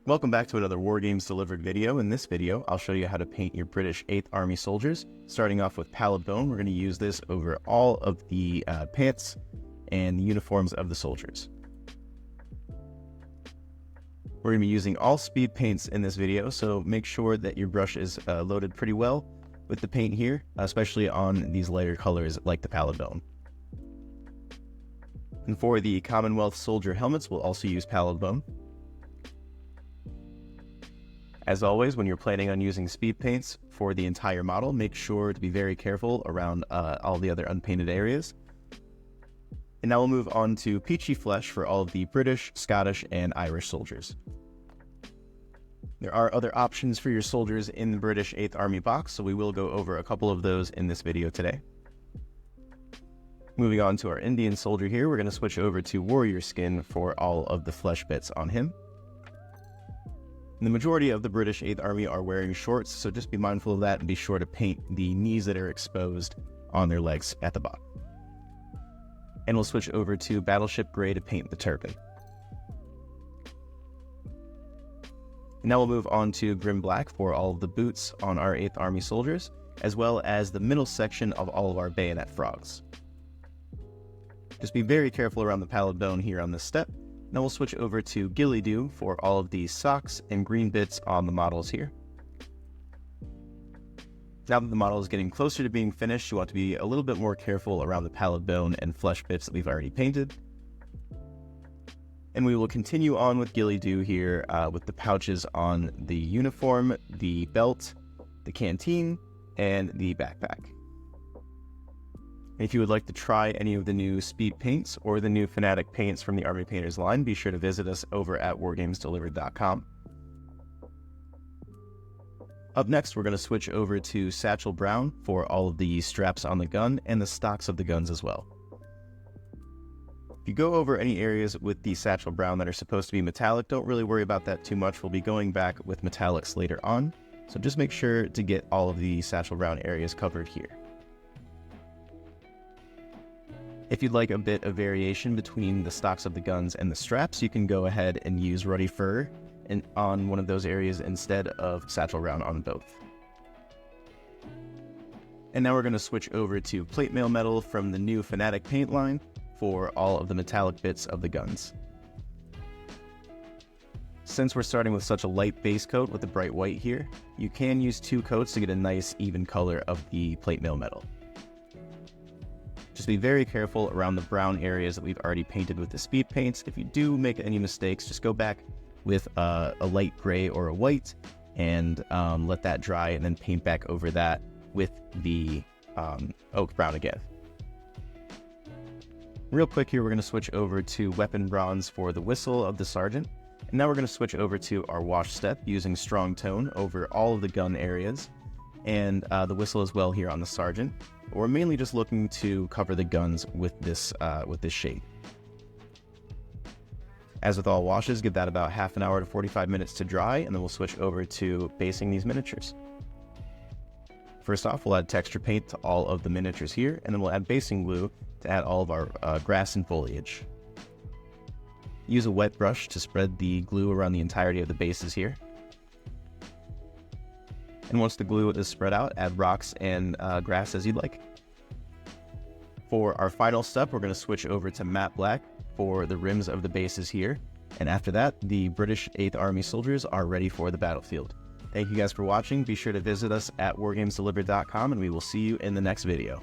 Welcome back to another Wargames Delivered video. In this video, I'll show you how to paint your British 8th Army soldiers. Starting off with Pallid Bone, we're going to use this over all of the pants and the uniforms of the soldiers. We're going to be using all speed paints in this video, so make sure that your brush is loaded pretty well with the paint here, especially on these lighter colors like the Pallid Bone. And for the Commonwealth soldier helmets, we'll also use Pallid Bone. As always, when you're planning on using speed paints for the entire model, make sure to be very careful around all the other unpainted areas. And now we'll move on to Peachy Flesh for all of the British, Scottish, and Irish soldiers. There are other options for your soldiers in the British 8th Army box, so we will go over a couple of those in this video today. Moving on to our Indian soldier here, we're going to switch over to warrior skin for all of the flesh bits on him. The majority of the British 8th Army are wearing shorts, so just be mindful of that and be sure to paint the knees that are exposed on their legs at the bottom. And we'll switch over to Battleship Grey to paint the turban. And now we'll move on to Grim Black for all of the boots on our 8th Army soldiers, as well as the middle section of all of our bayonet frogs. Just be very careful around the Pallid Bone here on this step. Now we'll switch over to Ghillie Dew for all of the socks and green bits on the models here. Now that the model is getting closer to being finished, you want to be a little bit more careful around the Pallid Bone and flesh bits that we've already painted. And we will continue on with Ghillie Dew here with the pouches on the uniform, the belt, the canteen, and the backpack. If you would like to try any of the new speed paints or the new Fanatic paints from the Army Painters line, be sure to visit us over at wargamesdelivered.com. Up next, we're going to switch over to Satchel Brown for all of the straps on the gun and the stocks of the guns as well. If you go over any areas with the Satchel Brown that are supposed to be metallic, don't really worry about that too much. We'll be going back with metallics later on, so just make sure to get all of the Satchel Brown areas covered here. If you'd like a bit of variation between the stocks of the guns and the straps, you can go ahead and use Ruddy Fur on one of those areas instead of Satchel Brown on both. And now we're going to switch over to Plate Mail Metal from the new Fanatic paint line for all of the metallic bits of the guns. Since we're starting with such a light base coat with the bright white here, you can use 2 coats to get a nice even color of the Plate Mail Metal. Just be very careful around the brown areas that we've already painted with the speed paints. If you do make any mistakes, just go back with a light gray or a white and let that dry, and then paint back over that with the oak brown again. Real quick here, we're going to switch over to weapon bronze for the whistle of the sergeant. And now we're going to switch over to our wash step using strong tone over all of the gun areas and the whistle as well here on the sergeant. We're mainly just looking to cover the guns with this shade. As with all washes, give that about half an hour to 45 minutes to dry, and then we'll switch over to basing these miniatures. First off, we'll add texture paint to all of the miniatures here, and then we'll add basing glue to add all of our grass and foliage. Use a wet brush to spread the glue around the entirety of the bases here. And once the glue is spread out, add rocks and grass as you'd like. For our final step, we're going to switch over to matte black for the rims of the bases here. And after that, the British 8th Army soldiers are ready for the battlefield. Thank you guys for watching. Be sure to visit us at wargamesdelivered.com, and we will see you in the next video.